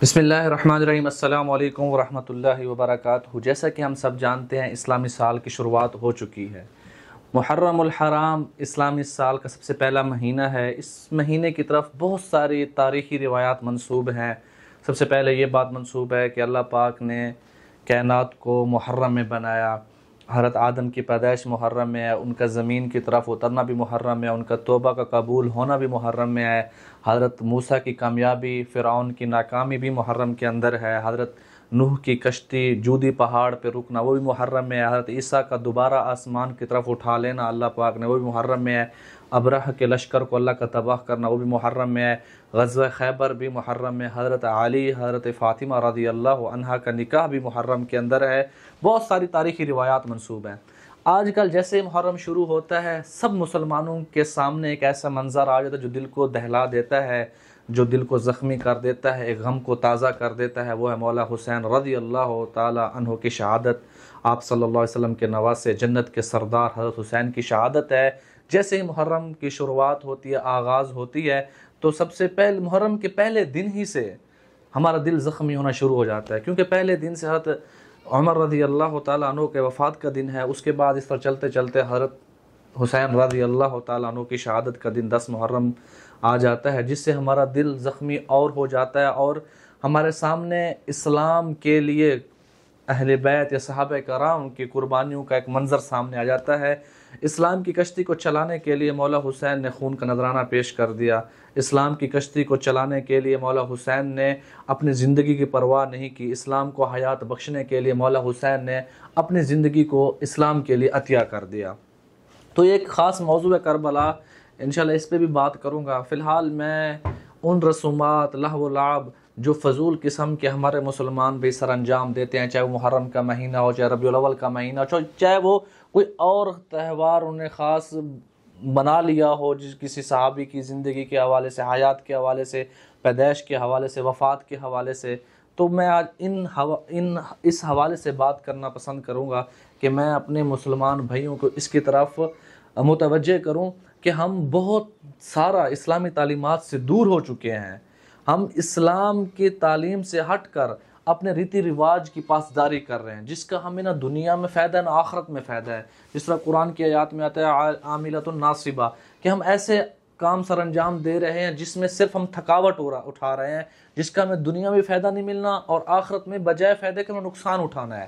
بسم اللہ الرحمن الرحیم۔ السلام علیکم ورحمۃ اللہ وبرکاتہ۔ جیسا کہ ہم سب جانتے ہیں اسلامی سال کی شروعات ہو چکی ہے۔ محرم الحرام اسلامی سال کا سب سے پہلا مہینہ ہے۔ اس مہینے کی طرف بہت ساری تاریخی روایات منسوب ہیں۔ سب سے پہلے یہ بات منسوب ہے کہ اللہ پاک نے کائنات کو محرم میں بنایا۔ حضرت آدم کی پیدائش محرم میں ہے، ان کا زمین کی طرف اترنا بھی محرم میں ہے، ان کا توبہ کا قبول ہونا بھی محرم میں ہے۔ حضرت موسیٰ کی کامیابی، فرعون کی ناکامی بھی محرم کے اندر ہے۔ حضرت نوح کی کشتی جودی پہاڑ پہ رکنا وہ بھی محرم میں ہے۔ حضرت عیسیٰ کا دوبارہ آسمان کی طرف اٹھا لینا اللہ پاک نے وہ بھی محرم میں ہے۔ ابرہہ کے لشکر کو اللہ کا تباہ کرنا وہ بھی محرم میں ہے۔ غزوہ خیبر بھی محرم میں۔ حضرت علی، حضرت فاطمہ رضی اللہ عنہا کا نکاح بھی محرم کے اندر ہے۔ بہت ساری تاریخی روایات منسوب ہیں۔ آج کل جیسے محرم شروع ہوتا ہے، سب مسلمانوں کے سامنے ایک ایسا منظر آ جاتا ہے جو دل کو دہلا دیتا ہے، جو دل کو زخمی کر دیتا ہے، ایک غم کو تازہ کر دیتا ہے۔ وہ ہے مولا حسین رضی اللہ تعالی عنہ کی شہادت۔ آپ صلی اللہ علیہ وسلم کے نواسے، جنت کے سردار حضرت حسین کی شہادت ہے۔ جیسے ہی محرم کی شروعات ہوتی ہے، آغاز ہوتی ہے، تو سب سے پہلے محرم کے پہلے دن ہی سے ہمارا دل زخمی ہونا شروع ہو جاتا ہے، کیونکہ پہلے دن سے حضرت عمر رضی اللہ تعالیٰ عنہ کے وفات کا دن ہے۔ اس کے بعد اس طرح چلتے چلتے حضرت حسین رضی اللہ تعالیٰ عنہ کی شہادت کا دن 10 محرم آ جاتا ہے، جس سے ہمارا دل زخمی اور ہو جاتا ہے، اور ہمارے سامنے اسلام کے لیے اہل بیت یا صحابہ کرام کی قربانیوں کا ایک منظر سامنے آ جاتا ہے۔ اسلام کی کشتی کو چلانے کے لیے مولا حسین نے خون کا نذرانہ پیش کر دیا۔ اسلام کی کشتی کو چلانے کے لیے مولا حسین نے اپنی زندگی کی پرواہ نہیں کی۔ اسلام کو حیات بخشنے کے لیے مولا حسین نے اپنی زندگی کو اسلام کے لیے عطیہ کر دیا۔ تو یہ ایک خاص موضوع ہے کربلا، انشاءاللہ اس پہ بھی بات کروں گا۔ فی الحال میں ان رسومات، لہو و لعب جو فضول قسم کے ہمارے مسلمان بھی سر انجام دیتے ہیں، چاہے وہ محرم کا مہینہ ہو، چاہے ربیع الاول کا مہینہ ہو، چاہے وہ کوئی اور تہوار انہیں خاص بنا لیا ہو، کسی صحابی کی زندگی کے حوالے سے، حیات کے حوالے سے، پیدائش کے حوالے سے، وفات کے حوالے سے، تو میں آج اس حوالے سے بات کرنا پسند کروں گا کہ میں اپنے مسلمان بھائیوں کو اس کی طرف متوجہ کروں کہ ہم بہت سارا اسلامی تعلیمات سے دور ہو چکے ہیں۔ ہم اسلام کی تعلیم سے ہٹ کر اپنے ریتی رواج کی پاسداری کر رہے ہیں، جس کا ہمیں نہ دنیا میں فائدہ ہے نہ آخرت میں فائدہ ہے۔ جس طرح قرآن کی آیات میں آتا ہے عاملۃ ناصبہ، کہ ہم ایسے کام سر انجام دے رہے ہیں جس میں صرف ہم تھکاوٹ اٹھا رہے ہیں، جس کا ہمیں دنیا میں فائدہ نہیں ملنا اور آخرت میں بجائے فائدے کے ہمیں نقصان اٹھانا ہے۔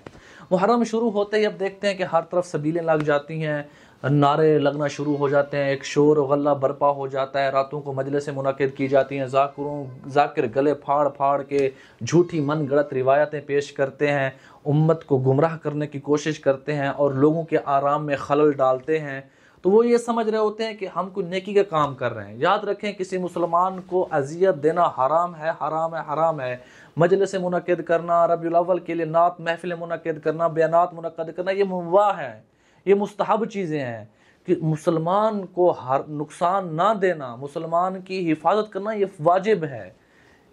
محرم شروع ہوتے ہی اب دیکھتے ہیں کہ ہر طرف سبیلیں لگ جاتی ہیں، نعرے لگنا شروع ہو جاتے ہیں، ایک شور و غلہ برپا ہو جاتا ہے، راتوں کو مجلسیں منعقد کی جاتی ہیں، ذاکر گلے پھاڑ پھاڑ کے جھوٹی من گڑت روایتیں پیش کرتے ہیں، امت کو گمراہ کرنے کی کوشش کرتے ہیں اور لوگوں کے آرام میں خلل ڈالتے ہیں۔ تو وہ یہ سمجھ رہے ہوتے ہیں کہ ہم کوئی نیکی کا کام کر رہے ہیں۔ یاد رکھیں، کسی مسلمان کو اذیت دینا حرام ہے، حرام ہے، حرام ہے۔ مجلس منعقد کرنا، ربیع الاول کے لیے نعت محفل منعقد کرنا، بیانات منعقد کرنا، یہ مباح ہے، یہ مستحب چیزیں ہیں۔ کہ مسلمان کو ہر نقصان نہ دینا، مسلمان کی حفاظت کرنا، یہ واجب ہے۔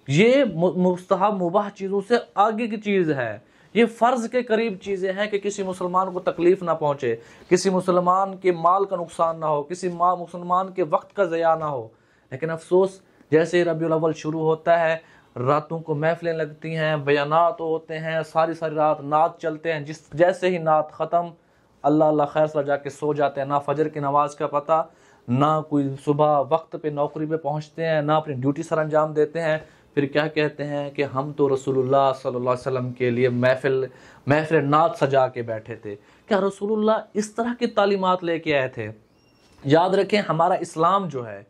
یہ مستحب مباح چیزوں سے آگے کی چیز ہے۔ یہ فرض کے قریب چیزیں ہیں کہ کسی مسلمان کو تکلیف نہ پہنچے، کسی مسلمان کے مال کا نقصان نہ ہو، کسی مسلمان کے وقت کا ضیاع نہ ہو۔ لیکن افسوس، جیسے ہی ربیع الاول شروع ہوتا ہے، راتوں کو محفلیں لگتی ہیں، بیانات ہوتے ہیں، ساری رات نعت چلتے ہیں، جیسے ہی نعت ختم، اللہ اللہ خیر صلاح جا کے سو جاتے ہیں۔ نہ فجر کی نماز کا پتہ، نہ کوئی صبح وقت پہ نوکری پہ پہنچتے ہیں، نہ اپنی ڈیوٹی سر انجام دیتے ہیں۔ پھر کیا کہتے ہیں کہ ہم تو رسول اللہ صلی اللہ علیہ وسلم کے لیے محفل نعت سجا کے بیٹھے تھے۔ کیا رسول اللہ اس طرح کی تعلیمات لے کے آئے تھے؟ یاد رکھیں، ہمارا اسلام جو ہے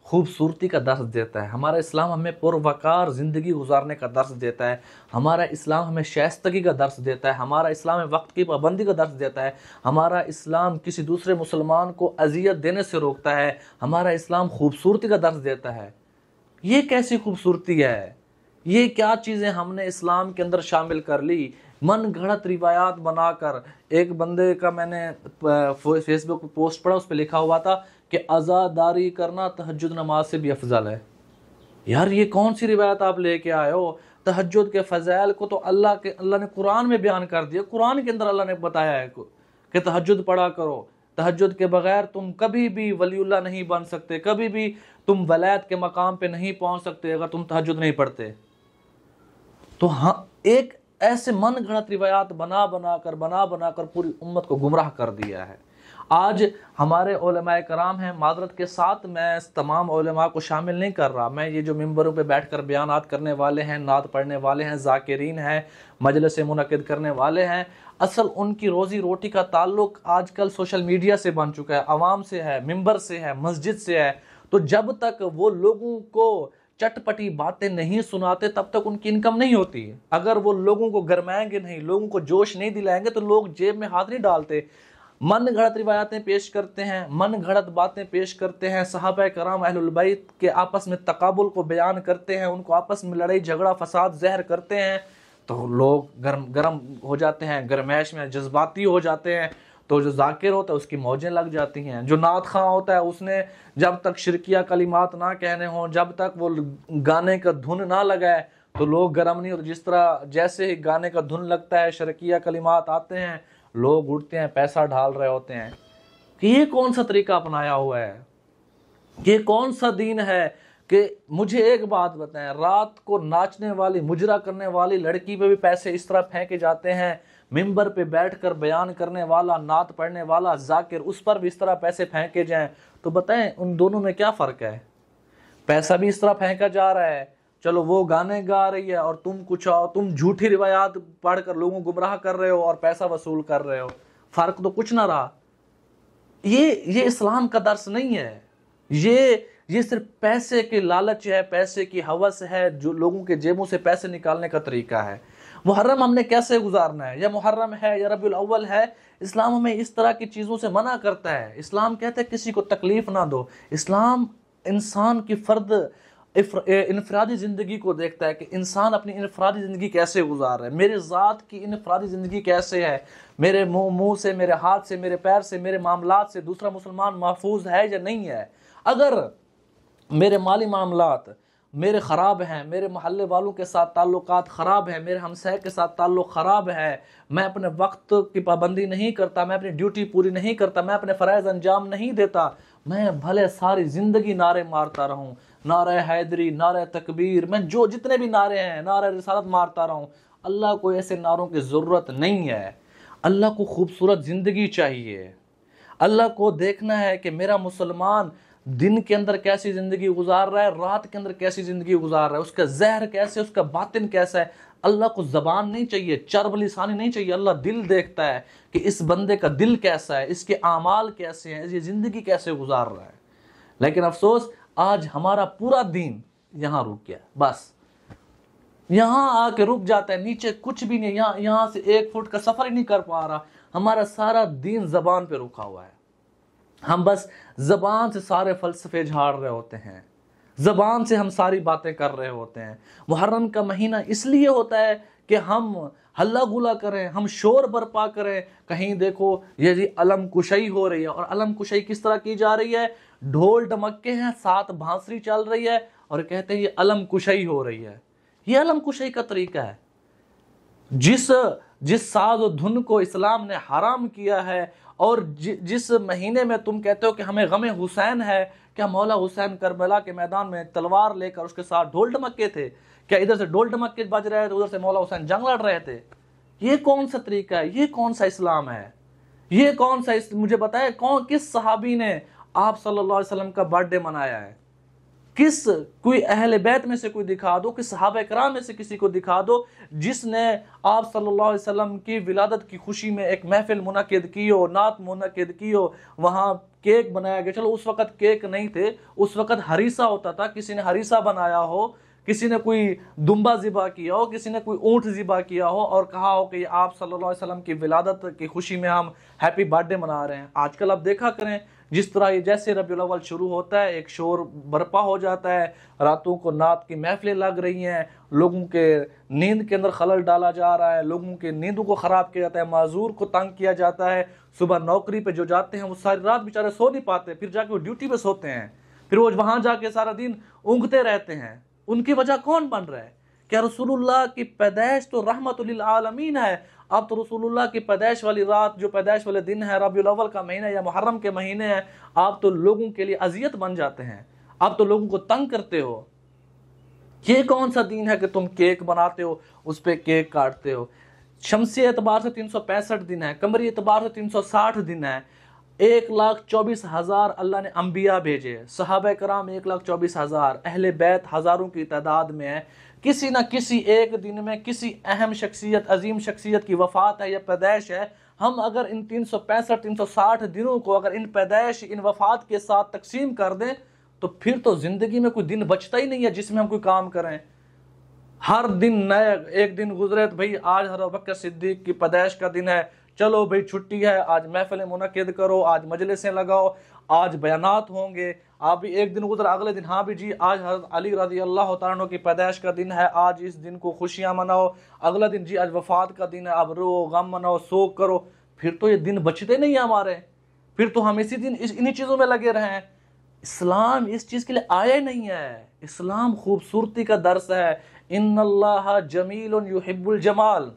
خوبصورتی کا درس دیتا ہے، ہمارا اسلام ہمیں پروقار زندگی گزارنے کا درس دیتا ہے، ہمارا اسلام ہمیں شائستگی کا درس دیتا ہے، ہمارا اسلام وقت کی پابندی کا درس دیتا ہے، ہمارا اسلام کسی دوسرے مسلمان کو اذیت دینے سے روکتا ہے، ہمارا اسلام خوبصورتی کا درس دیتا ہے۔ یہ کیسی خوبصورتی ہے؟ یہ کیا چیزیں ہم نے اسلام کے اندر شامل کر لی؟ من گھڑت روایات بنا کر۔ ایک بندے کا میں نے فیس بک پہ پوسٹ پڑھا، اس پہ لکھا ہوا تھا کہ عزاداری کرنا تہجد نماز سے بھی افضل ہے۔ یار یہ کون سی روایت آپ لے کے آئے ہو؟ تہجد کے فضائل کو تو اللہ نے قرآن میں بیان کر دیا، قرآن کے اندر اللہ نے بتایا ہے کہ تہجد پڑھا کرو۔ تہجد کے بغیر تم کبھی بھی ولی اللہ نہیں بن سکتے، کبھی بھی تم ولایت کے مقام پہ نہیں پہنچ سکتے اگر تم تہجد نہیں پڑھتے۔ تو ہاں ایک ایسے من گھڑت روایات بنا بنا کر پوری امت کو گمراہ کر دیا ہے۔ آج ہمارے علماء کرام ہیں، معذرت کے ساتھ میں تمام علماء کو شامل نہیں کر رہا، میں یہ جو ممبروں پہ بیٹھ کر بیانات کرنے والے ہیں، نعت پڑھنے والے ہیں، ذاکرین ہیں، مجلس منعقد کرنے والے ہیں، اصل ان کی روزی روٹی کا تعلق آج کل سوشل میڈیا سے بن چکا ہے، عوام سے ہے، ممبر سے ہے، مسجد سے ہے۔ تو جب تک وہ لوگوں کو چٹپٹی باتیں نہیں سناتے تب تک ان کی انکم نہیں ہوتی۔ اگر وہ لوگوں کو گرمائیں گے نہیں، لوگوں کو جوش نہیں دلائیں گے تو لوگ جیب میں ہاتھ نہیں ڈالتے۔ من گھڑت روایاتیں پیش کرتے ہیں، من گھڑت باتیں پیش کرتے ہیں، صحابہ کرام اہل البیت کے آپس میں تقابل کو بیان کرتے ہیں، ان کو آپس میں لڑائی جھگڑا فساد زہر کرتے ہیں، تو لوگ گرم ہو جاتے ہیں، گرمائش میں جذباتی ہو جاتے ہیں۔ تو جو ذاکر ہوتا ہے اس کی موجیں لگ جاتی ہیں، جو نعت خواں ہوتا ہے اس نے جب تک شرکیہ کلمات نہ کہنے ہوں، جب تک وہ گانے کا دھن نہ لگائے تو لوگ گرم نہیں ہوتے۔ جس طرح جیسے ہی گانے کا دھن لگتا ہے، شرکیہ کلمات آتے ہیں، لوگ اٹھتے ہیں، پیسہ ڈال رہے ہوتے ہیں۔ کہ یہ کون سا طریقہ اپنایا ہوا ہے؟ یہ کون سا دین ہے؟ کہ مجھے ایک بات بتائیں، رات کو ناچنے والی، مجرا کرنے والی لڑکی پہ بھی پیسے اس طرح پھینکے جاتے ہیں، ممبر پہ بیٹھ کر بیان کرنے والا، نعت پڑھنے والا، ذاکر، اس پر بھی اس طرح پیسے پھینکے جائیں، تو بتائیں ان دونوں میں کیا فرق ہے؟ پیسہ بھی اس طرح پھینکا جا رہا ہے، چلو وہ گانے گا رہی ہے اور تم جھوٹی روایات پڑھ کر لوگوں کو گمراہ کر رہے ہو اور پیسہ وصول کر رہے ہو، فرق تو کچھ نہ رہا۔ یہ اسلام کا درس نہیں ہے، یہ صرف پیسے کے لالچ ہے، پیسے کی ہوس ہے، جو لوگوں کے جیبوں سے پیسے نکالنے کا طریقہ ہے۔ محرم ہم نے کیسے گزارنا ہے؟ یا محرم ہے یا ربیع الاول ہے، اسلام ہمیں اس طرح کی چیزوں سے منع کرتا ہے۔ اسلام کہتا ہے کسی کو تکلیف نہ دو۔ اسلام انسان کی انفرادی زندگی کو دیکھتا ہے کہ انسان اپنی انفرادی زندگی کیسے گزار رہا ہے، میرے ذات کی انفرادی زندگی کیسے ہے، میرے منہ سے، میرے ہاتھ سے، میرے پیر سے، میرے معاملات سے دوسرا مسلمان محفوظ ہے یا نہیں ہے۔ اگر میرے مالی معاملات میرے خراب ہیں، میرے محلے والوں کے ساتھ تعلقات خراب ہیں، میرے ہمسائے کے ساتھ تعلق خراب ہے، میں اپنے وقت کی پابندی نہیں کرتا، میں اپنی ڈیوٹی پوری نہیں کرتا، میں اپنے فرائض انجام نہیں دیتا، میں بھلے ساری زندگی نعرے مارتا رہوں، نعرہ حیدری، نعرہ تکبیر، میں جتنے بھی نعرے ہیں، نعرہ رسالت مارتا رہوں، اللہ کو ایسے نعروں کی ضرورت نہیں ہے۔ اللہ کو خوبصورت زندگی چاہیے۔ اللہ کو دیکھنا ہے کہ میرا مسلمان دن کے اندر کیسی زندگی گزار رہا ہے، رات کے اندر کیسی زندگی گزار رہا ہے، اس کا ظاہر کیسے، اس کا باطن کیسا ہے۔ اللہ کو زبان نہیں چاہیے، چرب لسانی نہیں چاہیے، اللہ دل دیکھتا ہے کہ اس بندے کا دل کیسا ہے، اس کے اعمال کیسے ہیں، یہ زندگی کیسے گزار رہا ہے۔ لیکن افسوس آج ہمارا پورا دین یہاں رک گیا، بس یہاں آ کے رک جاتا ہے، نیچے کچھ بھی نہیں، یہاں سے 1 فٹ کا سفر ہی نہیں کر پا رہا۔ ہمارا سارا دین زبان پہ رکا ہوا ہے، ہم بس زبان سے سارے فلسفے جھاڑ رہے ہوتے ہیں، زبان سے ہم ساری باتیں کر رہے ہوتے ہیں۔ محرم کا مہینہ اس لیے ہوتا ہے کہ ہم ہلا گلا کریں، ہم شور برپا کریں، کہیں دیکھو یہ جی علم کشائی ہو رہی ہے، اور علم کشائی کس طرح کی جا رہی ہے؟ ڈھول ڈمکے ہیں، ساتھ بانسری چل رہی ہے اور کہتے ہیں یہ علم کشائی ہو رہی ہے۔ یہ علم کشائی کا طریقہ ہے۔ جس ساز و دھن کو اسلام نے حرام کیا ہے، اور جس مہینے میں تم کہتے ہو کہ ہمیں غم حسین ہے، کیا مولا حسین کربلا کے میدان میں تلوار لے کر اس کے ساتھ ڈھول ڈمکے تھے؟ کیا ادھر سے ڈھول ڈمکے بج رہے تھے، ادھر سے مولا حسین جنگ لڑ رہے تھے؟ یہ کون سا طریقہ ہے؟ یہ کون سا اسلام ہے؟ یہ کون سا مجھے بتائے کس صحابی نے آپ صلی اللہ علیہ وسلم کا برتھ ڈے منایا ہے؟ کوئی اہل بیت میں سے کوئی دکھا دو، کہ صحابہ کرام میں سے کسی کو دکھا دو جس نے آپ صلی اللہ علیہ وسلم کی ولادت کی خوشی میں ایک محفل منعقد کی ہو، نعت منعقد کی ہو، وہاں کیک بنایا گیا۔ چلو اس وقت کیک نہیں تھے، اس وقت ہریسہ ہوتا تھا، کسی نے ہریسہ بنایا ہو، کسی نے کوئی دمبا ذبح کیا ہو، کسی نے کوئی اونٹ ذبح کیا ہو اور کہا ہو کہ یہ آپ صلی اللہ علیہ وسلم کی ولادت کی خوشی میں ہم ہیپی برتھ ڈے منا رہے ہیں۔ آج کل آپ دیکھا کریں، جس طرح یہ جیسے ربیع الاول شروع ہوتا ہے ایک شور برپا ہو جاتا ہے، راتوں کو نعت کی محفلیں لگ رہی ہیں، لوگوں کے نیند کے اندر خلل ڈالا جا رہا ہے، لوگوں کے نیندوں کو خراب کیا جاتا ہے، معذور کو تنگ کیا جاتا ہے۔ صبح نوکری پہ جو جاتے ہیں وہ ساری رات بیچارے سو نہیں پاتے، پھر جا کے وہ ڈیوٹی پہ سوتے ہیں، پھر وہ وہاں جا کے سارا دن اونگتے رہتے ہیں۔ ان کی وجہ کون بن رہا ہے؟ کیا رسول اللہ کی پیدائش تو رحمت للعالمین ہے؟ اب تو رسول اللہ کی پیدائش والی رات، جو پیدائش والے دن ہے، ربیع الاول کا مہینہ یا محرم کے مہینے ہیں، آپ تو لوگوں کے لیے اذیت بن جاتے ہیں، آپ تو لوگوں کو تنگ کرتے ہو۔ یہ کون سا دین ہے کہ تم کیک بناتے ہو، اس پہ کیک کاٹتے ہو؟ شمسی اعتبار سے 365 دن ہے، قمری اعتبار سے 360 دن ہے۔ 1,24,000 اللہ نے انبیاء بھیجے، صحابہ کرام 1,24,000، اہل بیت ہزاروں کی تعداد میں ہے۔ کسی نہ کسی ایک دن میں کسی اہم شخصیت، عظیم شخصیت کی وفات ہے یا پیدائش ہے۔ ہم اگر ان 365 360 دنوں کو اگر ان پیدائش، ان وفات کے ساتھ تقسیم کر دیں تو پھر تو زندگی میں کوئی دن بچتا ہی نہیں ہے جس میں ہم کوئی کام کریں۔ ہر دن نئے، ایک دن گزرے تو بھئی آج ابو بکر صدیق کی پیدائش کا دن ہے، چلو بھئی چھٹی ہے، آج محفلیں منعقد کرو، آج مجلسیں لگاؤ، آج بیانات ہوں گے۔ آپ بھی ایک دن گزرا، اگلے دن ہاں بھی جی آج حضرت علی رضی اللہ تعالیٰ عنہ کی پیدائش کا دن ہے، آج اس دن کو خوشیاں مناؤ۔ اگلا دن جی آج وفات کا دن ہے، اب رو غم مناؤ، سوگ کرو۔ پھر تو یہ دن بچتے نہیں ہیں ہمارے، پھر تو ہم اسی دن انہی چیزوں میں لگے رہے ہیں۔ اسلام اس چیز کے لیے آیا ہی نہیں ہے۔ اسلام خوبصورتی کا درس ہے۔ ان اللہ جمیل یحب الجمال،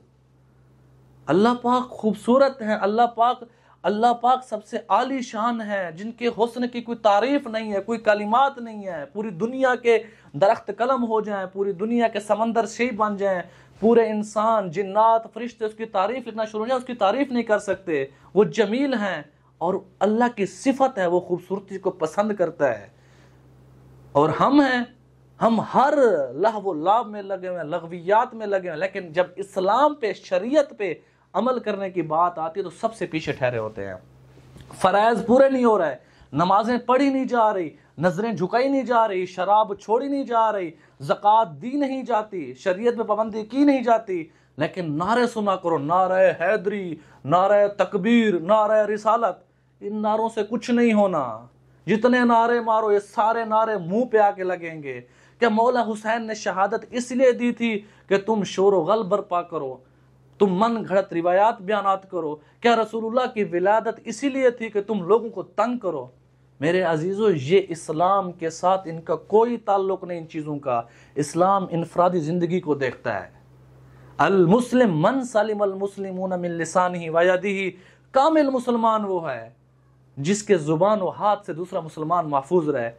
اللہ پاک خوبصورت ہیں، اللہ پاک سب سے عالی شان ہے، جن کے حسن کی کوئی تعریف نہیں ہے، کوئی کلمات نہیں ہے۔ پوری دنیا کے درخت قلم ہو جائیں، پوری دنیا کے سمندر شیب بن جائیں، پورے انسان، جنات، فرشتے اس کی تعریف لکھنا شروع ہو جائیں، اس کی تعریف نہیں کر سکتے۔ وہ جمیل ہیں اور اللہ کی صفت ہے، وہ خوبصورتی کو پسند کرتا ہے۔ اور ہم ہیں، ہم ہر لہو و لعب میں لگے ہوئے ہیں، لغویات میں لگے ہوئے ہیں، لیکن جب اسلام پہ، شریعت پہ عمل کرنے کی بات آتی ہے تو سب سے پیچھے ٹھہرے ہوتے ہیں۔ فرائض پورے نہیں ہو رہے، نمازیں پڑھی نہیں جا رہی، نظریں جھکائی نہیں جا رہی، شراب چھوڑی نہیں جا رہی، زکوٰۃ دی نہیں جاتی، شریعت میں پابندی کی نہیں جاتی، لیکن نعرے سنا کرو، نعرہ حیدری، نعرہ تکبیر، نعرہ رسالت۔ ان نعروں سے کچھ نہیں ہونا۔ جتنے نعرے مارو یہ سارے نعرے منہ پہ آ کے لگیں گے۔ کیا مولا حسین نے شہادت اس لیے دی تھی کہ تم شور و غل برپا کرو، تم من گھڑت روایات بیانات کرو؟ کیا رسول اللہ کی ولادت اسی لیے تھی کہ تم لوگوں کو تنگ کرو؟ میرے عزیزو، یہ اسلام کے ساتھ ان کا کوئی تعلق نہیں، ان چیزوں کا۔ اسلام انفرادی زندگی کو دیکھتا ہے۔ المسلم من سلم المسلمون من لسانہ ویدہ، کامل مسلمان وہ ہے جس کے زبان و ہاتھ سے دوسرا مسلمان محفوظ رہے۔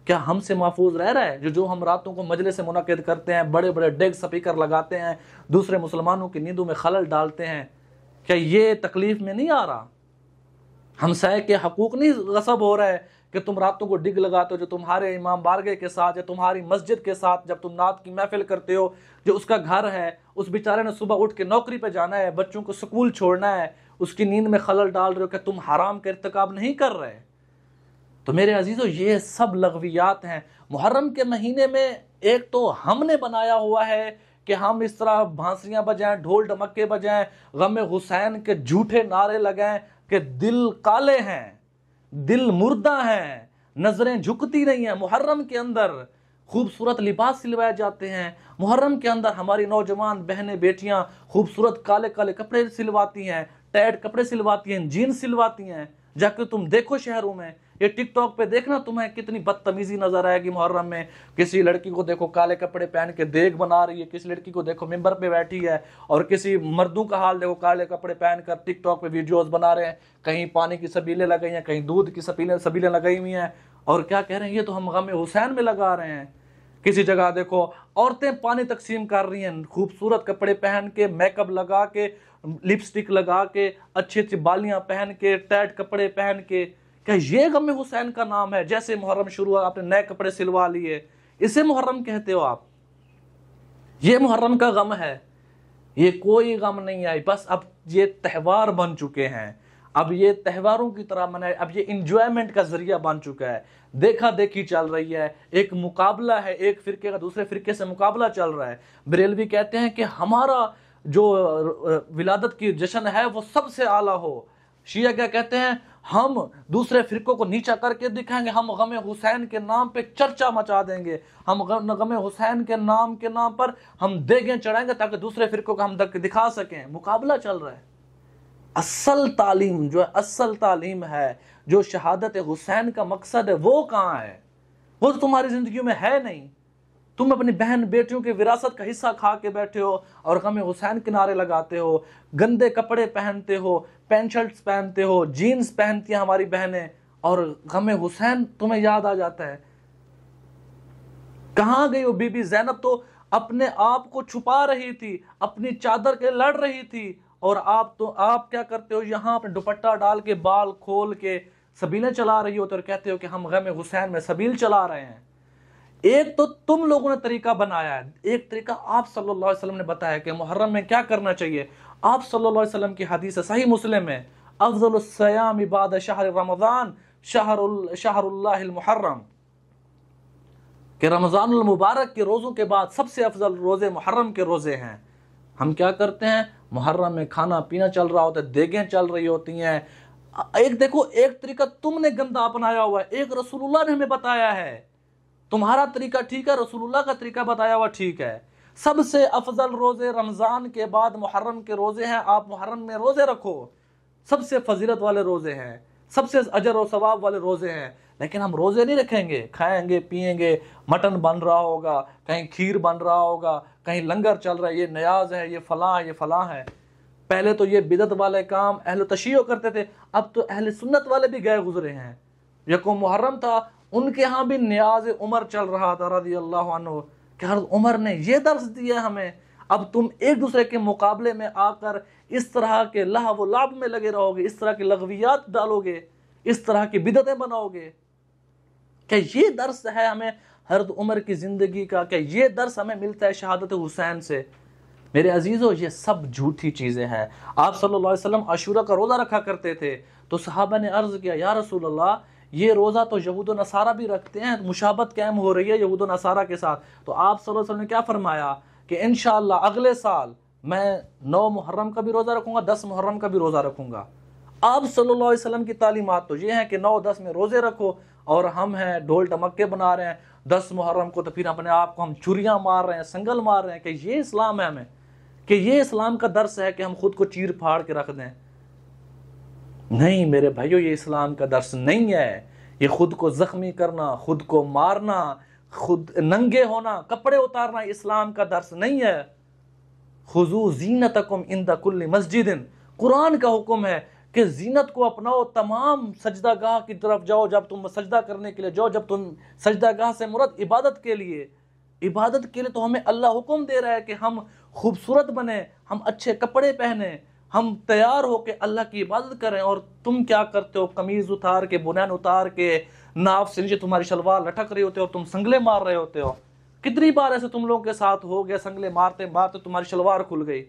کیا ہم سے محفوظ رہ رہا ہے؟ جو ہم راتوں کو مجلس منعقد کرتے ہیں، بڑے بڑے ڈیگ سپیکر لگاتے ہیں، دوسرے مسلمانوں کی نیندوں میں خلل ڈالتے ہیں، کیا یہ تکلیف میں نہیں آ رہا؟ ہمسائے کے حقوق نہیں غصب ہو رہا ہے کہ تم راتوں کو ڈگ لگاتے ہو؟ جو تمہارے امام بارگاہ کے ساتھ یا تمہاری مسجد کے ساتھ جب تم نعت کی محفل کرتے ہو، جو اس کا گھر ہے، اس بیچارے نے صبح اٹھ کے نوکری پہ جانا ہے، بچوں کو سکول چھوڑنا ہے، اس کی نیند میں خلل ڈال رہے ہو کہ تم حرام کا ارتکاب نہیں کر رہے؟ تو میرے عزیزو، یہ سب لغویات ہیں۔ محرم کے مہینے میں ایک تو ہم نے بنایا ہوا ہے کہ ہم اس طرح بھانسریاں بجائیں، ڈھول ڈمکے بجائیں، غم حسین کے جھوٹے نعرے لگائیں کہ دل کالے ہیں، دل مردہ ہیں، نظریں جھکتی نہیں ہیں۔ محرم کے اندر خوبصورت لباس سلوائے جاتے ہیں، محرم کے اندر ہماری نوجوان بہنیں، بیٹیاں خوبصورت کالے کالے کپڑے سلواتی ہیں، ٹائٹ کپڑے سلواتی ہیں، جینز سلواتی ہیں۔ جا کے تم دیکھو شہروں میں، یہ ٹک ٹاک پہ دیکھنا تمہیں کتنی بدتمیزی نظر آئے گی محرم میں۔ کسی لڑکی کو دیکھو کالے کپڑے پہن کے دیگ بنا رہی ہے، کسی لڑکی کو دیکھو ممبر پہ بیٹھی ہے، اور کسی مردوں کا حال دیکھو کالے کپڑے پہن کر ٹک ٹاک پہ ویڈیوز بنا رہے ہیں، کہیں پانی کی سبیلیں لگائی ہیں، کہیں دودھ کی سبیلیں لگائی ہوئی ہیں، اور کیا کہہ رہے ہیں، یہ تو ہم غم حسین میں لگا رہے ہیں۔ کسی جگہ دیکھو عورتیں پانی تقسیم کر رہی ہیں، خوبصورت کپڑے پہن کے، میک اپ لگا کے، لپسٹک لگا کے، اچھی اچھی بالیاں پہن کے، ٹائٹ کپڑے پہن کے۔ کیا یہ غم حسین کا نام ہے؟ جیسے محرم شروع ہوا آپ نے نئے کپڑے سلوا لیے، اسے محرم کہتے ہو آپ؟ یہ محرم کا غم ہے؟ یہ کوئی غم نہیں ہے، بس اب یہ تہوار بن چکے ہیں، اب یہ تہواروں کی طرح منائے، اب یہ انجوائمنٹ کا ذریعہ بن چکا ہے، دیکھا دیکھی چل رہی ہے، ایک مقابلہ ہے، ایک فرقے کا دوسرے فرقے سے مقابلہ چل رہا ہے۔ بریلوی کہتے ہیں کہ ہمارا جو ولادت کی جشن ہے وہ سب سے اعلیٰ ہو۔ شیعہ کیا کہتے ہیں؟ ہم دوسرے فرقوں کو نیچا کر کے دکھائیں گے، ہم غم حسین کے نام پہ چرچا مچا دیں گے، ہم غم حسین کے نام پر ہم دیگیں چڑھائیں گے تاکہ دوسرے فرقوں کو ہم دکھا سکیں۔ مقابلہ چل رہا ہے۔ اصل تعلیم جو ہے، اصل تعلیم ہے، جو شہادت حسین کا مقصد ہے، وہ کہاں ہے؟ وہ تو تمہاری زندگیوں میں ہے نہیں۔ تم اپنی بہن بیٹیوں کے وراثت کا حصہ کھا کے بیٹھے ہو اور غم حسین کے نعرے لگاتے ہو، گندے کپڑے پہنتے ہو، پینٹ شرٹس پہنتے ہو، جینز پہنتی ہیں ہماری بہنیں، اور غم حسین تمہیں یاد آ جاتا ہے۔ کہاں گئی وہ بی بی زینب؟ تو اپنے آپ کو چھپا رہی تھی، اپنی چادر کے لڑ رہی تھی، اور آپ کیا کرتے ہو؟ یہاں اپنے دوپٹہ ڈال کے بال کھول کے سبیلیں چلا رہی ہوتے اور کہتے ہو کہ ہم غم حسین میں سبیل چلا رہے ہیں۔ ایک تو تم لوگوں نے طریقہ بنایا ہے، ایک طریقہ آپ صلی اللہ علیہ وسلم نے بتایا کہ محرم میں کیا کرنا چاہیے۔ آپ صلی اللہ علیہ وسلم کی حدیث صحیح مسلم میں، افضل الصیام بعد شہر رمضان شہر اللہ المحرم، کہ رمضان المبارک کے روزوں کے بعد سب سے افضل روزے محرم کے روزے ہیں۔ ہم کیا کرتے ہیں؟ محرم میں کھانا پینا چل رہا ہوتا ہے، دیگیں چل رہی ہوتی ہیں۔ ایک دیکھو، ایک طریقہ تم نے گندا اپنایا ہوا ہے، ایک رسول اللہ نے ہمیں بتایا ہے۔ تمہارا طریقہ ٹھیک ہے، رسول اللہ کا طریقہ بتایا ہوا ٹھیک ہے۔ سب سے افضل روزے رمضان کے بعد محرم کے روزے ہیں، آپ محرم میں روزے رکھو، سب سے فضیلت والے روزے ہیں، سب سے اجر و ثواب والے روزے ہیں۔ لیکن ہم روزے نہیں رکھیں گے، کھائیں گے پیئیں گے، مٹن بن رہا ہوگا، کہیں کھیر بن رہا ہوگا، کہیں لنگر چل رہا ہے، یہ نیاز ہے، یہ فلاں ہے، یہ فلاں ہے۔ پہلے تو یہ بدعت والے کام اہل تشیع کرتے تھے، اب تو اہل سنت والے بھی گئے گزرے ہیں۔ یکم محرم تھا، ان کے ہاں بھی نیاز عمر چل رہا تھا رضی اللہ عنہ، کہ حضرت عمر نے یہ درس دیا ہمیں۔ اب تم ایک دوسرے کے مقابلے میں آ کر اس طرح کے لہو و لعب میں لگے رہو گے، اس طرح کی لغویات ڈالو گے، اس طرح کی بدعتیں بناؤ گے۔ کہ یہ درس ہے ہمیں حضرت عمر کی زندگی کا، کہ یہ درس ہمیں ملتا ہے شہادت حسین سے۔ میرے عزیزو، یہ سب جھوٹی چیزیں ہیں۔ آپ صلی اللہ علیہ وسلم عاشورہ کا روزہ رکھا کرتے تھے، تو صحابہ نے عرض کیا، یا رسول اللہ، یہ روزہ تو یہود و نصارہ بھی رکھتے ہیں، مشابہت قائم ہو رہی ہے یہود و نصارہ کے ساتھ۔ تو آپ صلی اللہ علیہ وسلم نے کیا فرمایا کہ انشاءاللہ اگلے سال میں 9 محرم کا بھی روزہ رکھوں گا، 10 محرم کا بھی روزہ رکھوں گا۔ آپ صلی اللہ علیہ وسلم کی تعلیمات تو یہ ہیں کہ 9 10 میں روزے رکھو، اور ہم ہیں ڈھول ٹمکے بنا رہے ہیں 10 محرم کو، تو پھر اپنے آپ کو ہم چھریاں مار رہے ہیں، سنگل مار رہے ہیں۔ کہ یہ اسلام ہے ہمیں؟ کہ یہ اسلام کا درس ہے کہ ہم خود کو چیر پھاڑ کے رکھ دیں؟ نہیں میرے بھائیو، یہ اسلام کا درس نہیں ہے۔ یہ خود کو زخمی کرنا، خود کو مارنا، خود ننگے ہونا، کپڑے اتارنا اسلام کا درس نہیں ہے۔ خذوا زینتکم عند کل مسجد، قرآن کا حکم ہے کہ زینت کو اپناؤ، تمام سجدہ گاہ کی طرف جاؤ، جب تم سجدہ کرنے کے لیے جاؤ، جب تم سجدہ گاہ سے مراد عبادت کے لیے، عبادت کے لیے تو ہمیں اللہ حکم دے رہا ہے کہ ہم خوبصورت بنیں، ہم اچھے کپڑے پہنیں، ہم تیار ہو کے اللہ کی عبادت کریں۔ اور تم کیا کرتے ہو؟ قمیض اتار کے، بنیان اتار کے، ناف سے نیچے تمہاری شلوار لٹک رہی ہوتے ہو، تم سنگلے مار رہے ہوتے ہو۔ کتنی بار ایسے تم لوگوں کے ساتھ ہو گیا، سنگلے مارتے مارتے تمہاری شلوار کھل گئی۔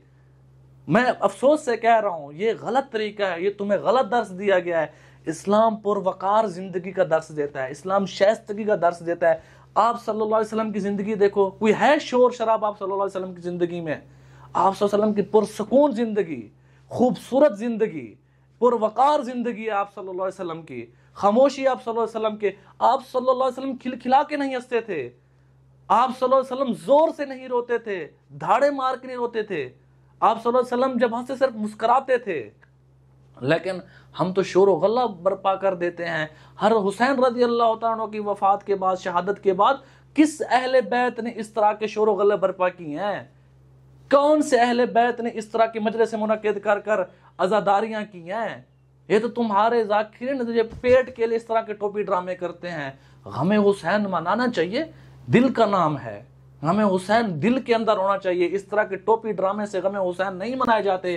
میں افسوس سے کہہ رہا ہوں، یہ غلط طریقہ ہے، یہ تمہیں غلط درس دیا گیا ہے۔ اسلام پروقار زندگی کا درس دیتا ہے، اسلام شائستگی کا درس دیتا ہے۔ آپ صلی اللہ علیہ وسلم کی زندگی دیکھو، کوئی ہے شور شراب آپ صلی اللہ علیہ وسلم کی زندگی میں؟ آپ صلی اللہ علیہ وسلم کی پرسکون زندگی، خوبصورت زندگی، پروقار زندگی ہے آپ صلی اللہ علیہ وسلم کی۔ خاموشی آپ صلی اللہ علیہ وسلم کے، آپ صلی اللہ علیہ وسلم کھلکھلا کے نہیں ہنستے تھے، آپ صلی اللہ علیہ وسلم زور سے نہیں روتے تھے، دھاڑے مار کے نہیں روتے تھے، آپ صلی اللہ علیہ وسلم جب ہنستے صرف مسکراتے تھے۔ لیکن ہم تو شور و غلہ برپا کر دیتے ہیں۔ ہر حسین رضی اللہ تعالیٰ عنہ کی وفات کے بعد، شہادت کے بعد، کس اہل بیت نے اس طرح کے شور و غلہ برپا کی ہیں؟ کون سے اہل بیت نے اس طرح کی مجلس منعقد کر کر عزاداریاں کی ہیں؟ یہ تو تمہارے ذاکرین جو پیٹ کے لیے اس طرح کے ٹوپی ڈرامے کرتے ہیں۔ غم حسین منانا چاہیے، دل کا نام ہے، غم حسین دل کے اندر ہونا چاہیے۔ اس طرح کے ٹوپی ڈرامے سے غم حسین نہیں منائے جاتے۔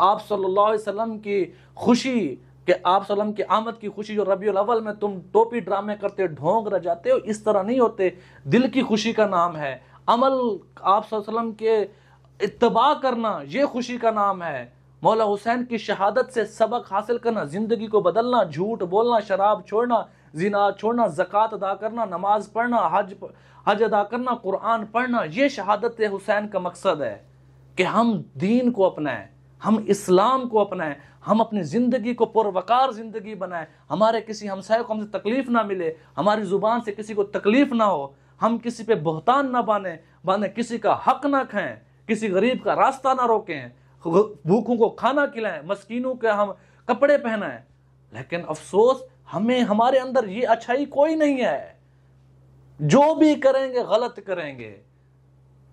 آپ صلی اللہ علیہ وسلم کی خوشی، کہ آپ صلی اللہ علیہ وسلم کی آمد کی خوشی جو ربیع الاول میں تم ٹوپی ڈرامے کرتے، ڈھونگ رہ جاتے ہو، اس طرح نہیں ہوتے۔ دل کی خوشی کا نام ہے، عمل آپ صلی اللہ علیہ وسلم کے اتباع کرنا، یہ خوشی کا نام ہے۔ مولا حسین کی شہادت سے سبق حاصل کرنا، زندگی کو بدلنا، جھوٹ بولنا، شراب چھوڑنا، زنا چھوڑنا، زکوٰۃ ادا کرنا، نماز پڑھنا، حج ادا کرنا، قرآن پڑھنا، یہ شہادت حسین کا مقصد ہے کہ ہم دین کو اپنائیں، ہم اسلام کو اپنائیں، ہم اپنی زندگی کو پروقار زندگی بنائیں، ہمارے کسی ہمسائے کو ہم سے تکلیف نہ ملے، ہماری زبان سے کسی کو تکلیف نہ ہو، ہم کسی پہ بہتان نہ باندھیں، کسی کا حق نہ کھائیں، کسی غریب کا راستہ نہ روکیں، بھوکوں کو کھانا کھلائیں، مسکینوں کے ہم کپڑے پہنائیں۔ لیکن افسوس، ہمیں ہمارے اندر یہ اچھائی کوئی نہیں ہے، جو بھی کریں گے غلط کریں گے،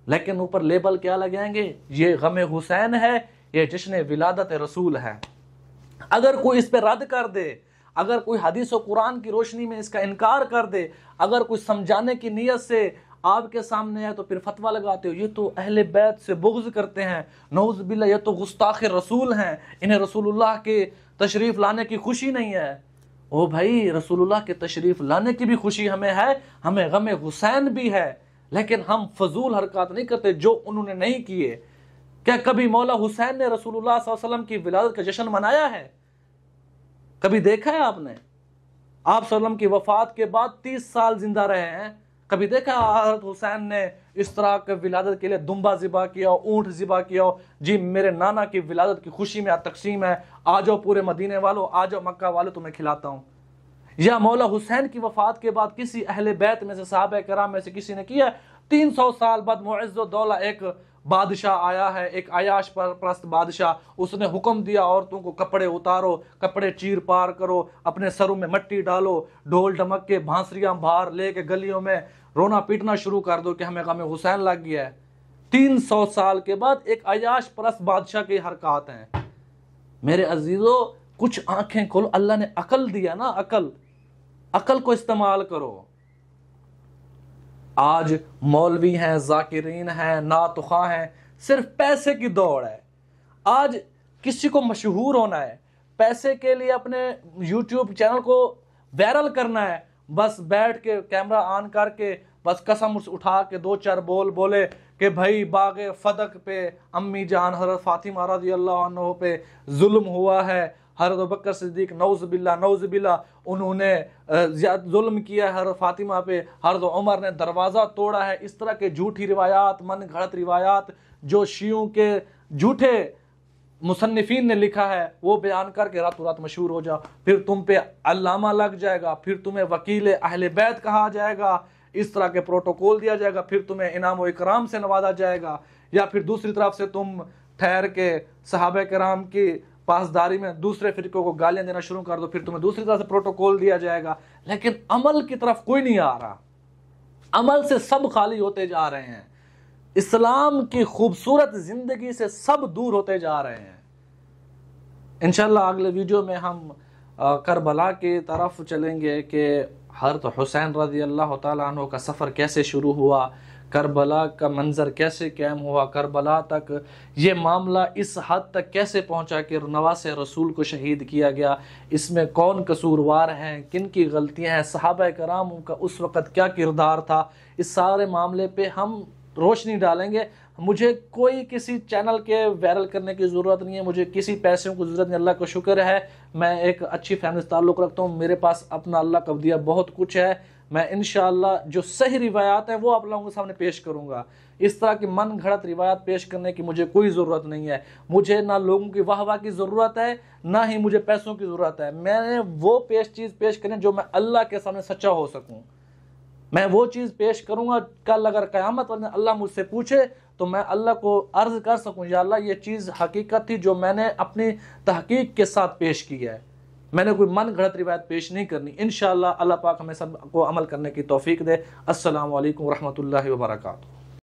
لیکن اوپر لیبل کیا لگائیں گے؟ یہ غم حسین ہے، یہ جشن ولادت رسول ہے۔ اگر کوئی اس پہ رد کر دے، اگر کوئی حدیث و قرآن کی روشنی میں اس کا انکار کر دے، اگر کوئی سمجھانے کی نیت سے آپ کے سامنے ہے تو پھر فتویٰ لگاتے ہو یہ تو اہل بیت سے بغض کرتے ہیں، نعوذ باللہ یہ تو گستاخ رسول ہیں، انہیں رسول اللہ کے تشریف لانے کی خوشی نہیں ہے۔ او بھائی، رسول اللہ کے تشریف لانے کی بھی خوشی ہمیں ہے، ہمیں غم حسین بھی ہے، لیکن ہم فضول حرکات نہیں کرتے جو انہوں نے نہیں کیے۔ کیا کبھی مولا حسین نے رسول اللہ صلی اللہ علیہ وسلم کی ولادت کا جشن منایا ہے؟ کبھی دیکھا ہے آپ نے؟ آپ صلی اللہ علیہ وسلم کی وفات کے بعد 30 سال زندہ رہے ہیں، کبھی دیکھا حضرت حسین نے اس طرح کے ولادت کے لیے دمبا ذبح کیا ہو، اونٹ ذبح کیا ہو، جی میرے نانا کی ولادت کی خوشی میں تقسیم ہے، آ جاؤ پورے مدینے والوں، آ جاؤ مکہ والوں، تمہیں کھلاتا ہوں؟ یا مولا حسین کی وفات کے بعد کسی اہل بیت میں سے، صحابہ کرام میں سے کسی نے کیا؟ 300 سال بعد معز و دولہ ایک بادشاہ آیا ہے، ایک عیاش پرست بادشاہ، اس نے حکم دیا عورتوں کو کپڑے اتارو، کپڑے چیر پار کرو، اپنے سروں میں مٹی ڈالو، ڈھول ڈھمکے بھانسریاں باہر لے کے گلیوں میں رونا پیٹنا شروع کر دو کہ ہمیں غم حسین لگ گیا ہے۔ 300 سال کے بعد ایک عیاش پرست بادشاہ کی حرکات ہیں۔ میرے عزیزو، کچھ آنکھیں کھولو، اللہ نے عقل دیا نا، عقل کو استعمال کرو۔ آج مولوی ہیں، ذاکرین ہیں، نعت خواہ ہیں، صرف پیسے کی دوڑ ہے۔ آج کسی کو مشہور ہونا ہے، پیسے کے لیے اپنے یوٹیوب چینل کو وائرل کرنا ہے، بس بیٹھ کے کیمرہ آن کر کے بس قسم اٹھا کے 2-4 بولے کہ بھائی باغ فدق پہ امی جان حضرت فاطمہ رضی اللہ عنہ پہ ظلم ہوا ہے، حضرت ابوبکر صدیق نعوذ باللہ انہوں نے ظلم کیا ہے حضرت فاطمہ پہ، حضرت عمر نے دروازہ توڑا ہے۔ اس طرح کے جھوٹی روایات، من گھڑت روایات جو شیعوں کے جھوٹے مصنفین نے لکھا ہے، وہ بیان کر کے راتوں رات مشہور ہو جاؤ، پھر تم پہ علامہ لگ جائے گا، پھر تمہیں وکیل اہل بیت کہا جائے گا، اس طرح کے پروٹوکول دیا جائے گا، پھر تمہیں انعام و اکرام سے نوازا جائے گا، یا پھر دوسری طرف سے تم ٹھہر کے صحابہ کرام کی پاسداری میں دوسرے فرقوں کو گالیاں دینا شروع کر دو، پھر تمہیں دوسری طرح سے پروٹوکول دیا جائے گا۔ لیکن عمل کی طرف کوئی نہیں آ رہا، عمل سے سب خالی ہوتے جا رہے ہیں، اسلام کی خوبصورت زندگی سے سب دور ہوتے جا رہے ہیں۔ انشاءاللہ اگلے ویڈیو میں ہم کربلا کی طرف چلیں گے کہ حضرت حسین رضی اللہ تعالیٰ عنہ کا سفر کیسے شروع ہوا، کربلا کا منظر کیسے قائم ہوا، کربلا تک یہ معاملہ اس حد تک کیسے پہنچا کہ نواس رسول کو شہید کیا گیا، اس میں کون قصوروار ہیں، کن کی غلطیاں ہیں، صحابہ کرام کا اس وقت کیا کردار تھا، اس سارے معاملے پہ ہم روشنی ڈالیں گے۔ مجھے کوئی کسی چینل کے وائرل کرنے کی ضرورت نہیں ہے، مجھے کسی پیسوں کی ضرورت نہیں، اللہ کا شکر ہے میں ایک اچھی فیملی سے تعلق رکھتا ہوں، میرے پاس اپنا اللہ کا دیا بہت کچھ ہے، میں انشاءاللہ جو صحیح روایات ہیں وہ آپ لوگوں کے سامنے پیش کروں گا۔ اس طرح کی من گھڑت روایات پیش کرنے کی مجھے کوئی ضرورت نہیں ہے، مجھے نہ لوگوں کی واہ واہ کی ضرورت ہے، نہ ہی مجھے پیسوں کی ضرورت ہے، میں نے وہ چیز پیش کریں جو میں اللہ کے سامنے سچا ہو سکوں، میں وہ چیز پیش کروں گا کل اگر قیامت والے اللہ مجھ سے پوچھے تو میں اللہ کو عرض کر سکوں یا اللہ یہ چیز حقیقت تھی جو میں نے اپنی تحقیق کے ساتھ پیش کی ہے، میں نے کوئی من گھڑت روایت پیش نہیں کرنی۔ انشاءاللہ اللہ پاک ہمیں سب کو عمل کرنے کی توفیق دے۔ السلام علیکم ورحمۃ اللہ وبرکاتہ۔